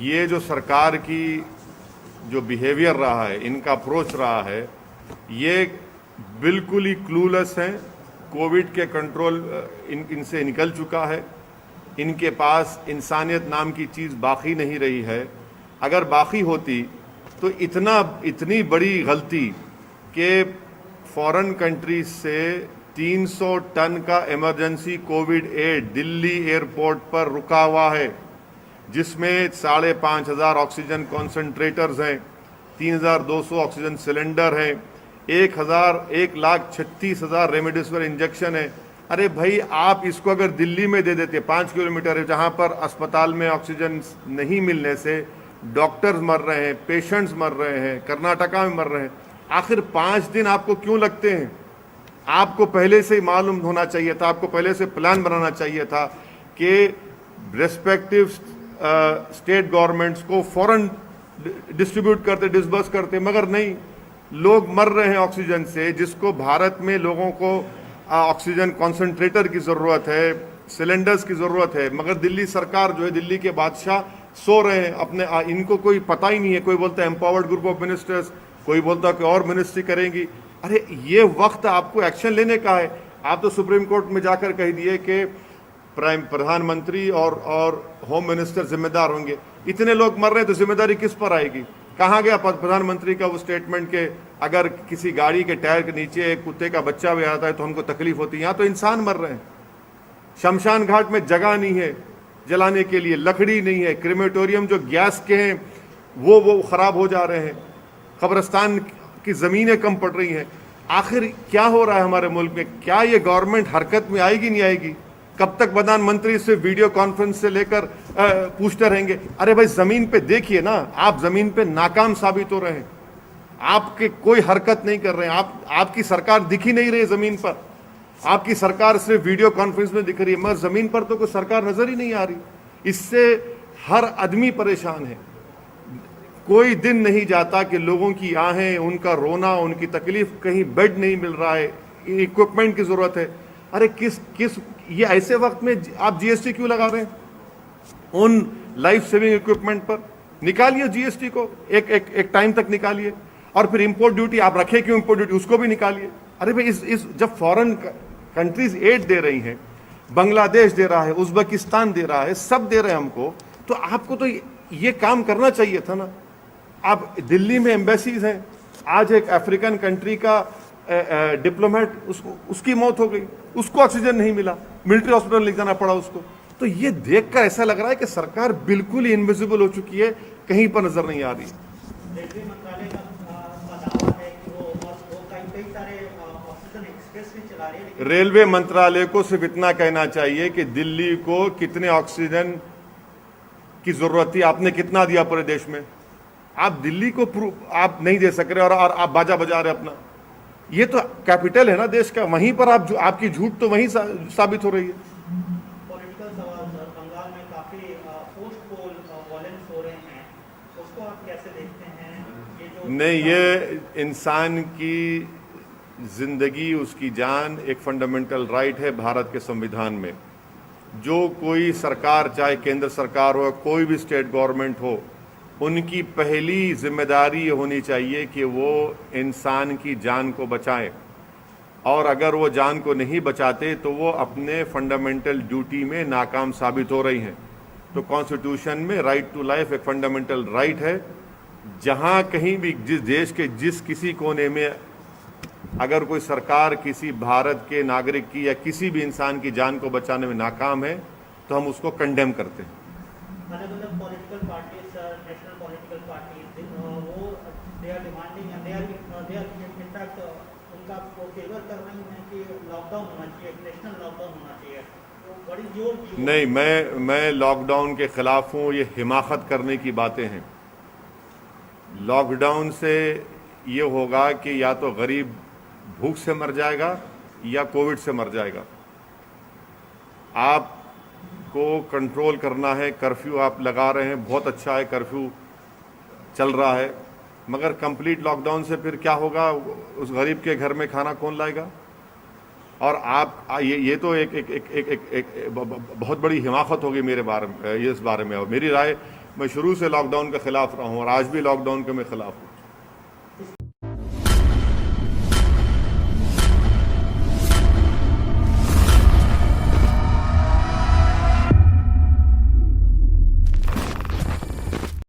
ये जो सरकार की जो बिहेवियर रहा है, इनका अप्रोच रहा है, ये बिल्कुल ही क्लूलेस हैं। कोविड के कंट्रोल इनसे निकल चुका है। इनके पास इंसानियत नाम की चीज़ बाकी नहीं रही है। अगर बाकी होती तो इतनी बड़ी गलती कि फॉरेन कंट्रीज से 300 टन का emergency COVID aid Delhi airport पर रुका हुआ है, जिसमें 5,500 ऑक्सीजन कॉन्सेंट्रेटर्स हैं, 3,200 ऑक्सीजन सिलेंडर हैं, 1,36,000 रेमडेसिविर इंजेक्शन है। अरे भाई, आप इसको अगर दिल्ली में दे देते, 5 किलोमीटर है, जहां पर अस्पताल में ऑक्सीजन नहीं मिलने से डॉक्टर्स मर रहे हैं, पेशेंट्स मर रहे हैं, कर्नाटका में मर रहे हैं, आखिर 5 दिन आपको क्यों लगते हैं? आपको पहले से ही मालूम होना चाहिए था, आपको पहले से प्लान बनाना चाहिए था कि रेस्पेक्टिव स्टेट गवर्नमेंट्स को फौरन डिस्ट्रीब्यूट करते, डिसबर्स करते, मगर नहीं। लोग मर रहे हैं ऑक्सीजन से, जिसको भारत में लोगों को ऑक्सीजन कॉन्सेंट्रेटर की ज़रूरत है, सिलेंडर्स की ज़रूरत है, मगर दिल्ली सरकार जो है, दिल्ली के बादशाह सो रहे हैं अपने। इनको कोई पता ही नहीं है। कोई बोलता है एम्पावर्ड ग्रुप ऑफ मिनिस्टर्स, कोई बोलता है कि और मिनिस्ट्री करेंगी। अरे ये वक्त आपको एक्शन लेने का है। आप तो सुप्रीम कोर्ट में जाकर कह दिए कि प्रधानमंत्री और होम मिनिस्टर जिम्मेदार होंगे। इतने लोग मर रहे हैं तो जिम्मेदारी किस पर आएगी? कहाँ गया प्रधानमंत्री का वो स्टेटमेंट के अगर किसी गाड़ी के टायर के नीचे एक कुत्ते का बच्चा भी आता है तो हमको तकलीफ होती है? यहाँ तो इंसान मर रहे हैं। शमशान घाट में जगह नहीं है जलाने के लिए, लकड़ी नहीं है, क्रेमेटोरियम जो गैस के हैं वो खराब हो जा रहे हैं, कब्रिस्तान की ज़मीनें कम पड़ रही हैं। आखिर क्या हो रहा है हमारे मुल्क में? क्या ये गवर्नमेंट हरकत में आएगी, नहीं आएगी? कब तक प्रधानमंत्री से वीडियो कॉन्फ्रेंस से लेकर पूछते रहेंगे? अरे भाई, जमीन पे देखिए ना, आप जमीन पे नाकाम साबित हो रहे हैं। आपके कोई हरकत नहीं कर रहे हैं। आपकी सरकार दिख ही नहीं रही जमीन पर। आपकी सरकार सिर्फ वीडियो कॉन्फ्रेंस में दिख रही है, मगर जमीन पर तो कोई सरकार नजर ही नहीं आ रही। इससे हर आदमी परेशान है। कोई दिन नहीं जाता कि लोगों की आहें, उनका रोना, उनकी तकलीफ, कहीं बेड नहीं मिल रहा है, इक्विपमेंट की जरूरत है। अरे किस ये ऐसे वक्त में आप जीएसटी क्यों लगा रहे हैं? उन लाइफ सेविंग इक्विपमेंट पर निकालिए जीएसटी को, एक टाइम तक निकालिए। और फिर इंपोर्ट ड्यूटी आप रखे क्यों? इंपोर्ट ड्यूटी उसको भी निकालिए। अरे भाई, इस जब फॉरेन कंट्रीज एड दे रही हैं, बांग्लादेश दे रहा है, उज्बेकिस्तान दे रहा है, सब दे रहे हैं हमको, तो आपको तो ये काम करना चाहिए था ना। आप दिल्ली में एम्बेसीज हैं, आज एक अफ्रीकन कंट्री का डिप्लोमेट, उसकी मौत हो गई, उसको ऑक्सीजन नहीं मिला, मिलिट्री हॉस्पिटल ले जाना पड़ा उसको। तो ये देखकर ऐसा लग रहा है कि सरकार बिल्कुल ही इनविजिबल हो चुकी है, कहीं पर नजर नहीं आ रही। रेलवे मंत्रालय का दावा है कि वो कई सारे ऑक्सीजन एक्सप्रेस भी चला रही है। रेलवे मंत्रालय को सिर्फ इतना कहना चाहिए कि दिल्ली को कितने ऑक्सीजन की जरूरत थी, आपने कितना दिया पूरे देश में? आप दिल्ली को आप नहीं दे सक रहे और आप बाजा बजा रहे अपना। ये तो कैपिटल है ना देश का, वहीं पर आपकी झूठ तो वहीं साबित हो रही है। पॉलिटिकल सवाल सर, बंगाल में काफी पोस्ट पोल वॉयलेंस हो रहे हैं, उसको आप कैसे देखते हैं? ये जो नहीं, ये इंसान की जिंदगी, उसकी जान एक फंडामेंटल राइट है भारत के संविधान में। जो कोई सरकार, चाहे केंद्र सरकार हो, कोई भी स्टेट गवर्नमेंट हो, उनकी पहली जिम्मेदारी ये होनी चाहिए कि वो इंसान की जान को बचाएं। और अगर वो जान को नहीं बचाते तो वो अपने फंडामेंटल ड्यूटी में नाकाम साबित हो रही हैं। तो कॉन्स्टिट्यूशन में राइट टू लाइफ एक फंडामेंटल राइट है। जहां कहीं भी जिस देश के जिस किसी कोने में अगर कोई सरकार किसी भारत के नागरिक की या किसी भी इंसान की जान को बचाने में नाकाम है तो हम उसको कंडेम करते हैं। अलग अलग political parties, national political parties, वो they are demanding and they are in fact उनका फेवर कर रही हैं कि लॉकडाउन होना चाहिए, नेशनल लॉकडाउन होना चाहिए। तो बड़ी जोर की नहीं, मैं लॉकडाउन के खिलाफ हूँ। ये हिमाकत करने की बातें हैं। लॉकडाउन से ये होगा कि या तो गरीब भूख से मर जाएगा या कोविड से मर जाएगा। आपको कंट्रोल करना है। कर्फ्यू आप लगा रहे हैं, बहुत अच्छा है, कर्फ्यू चल रहा है, मगर कंप्लीट लॉकडाउन से फिर क्या होगा? उस गरीब के घर में खाना कौन लाएगा? और आप ये तो एक बहुत बड़ी हिमाकत होगी मेरे बारे में, इस बारे में। और मेरी राय, मैं शुरू से लॉकडाउन के खिलाफ रहा हूँ और आज भी लॉकडाउन के मैं खिलाफ हूँ।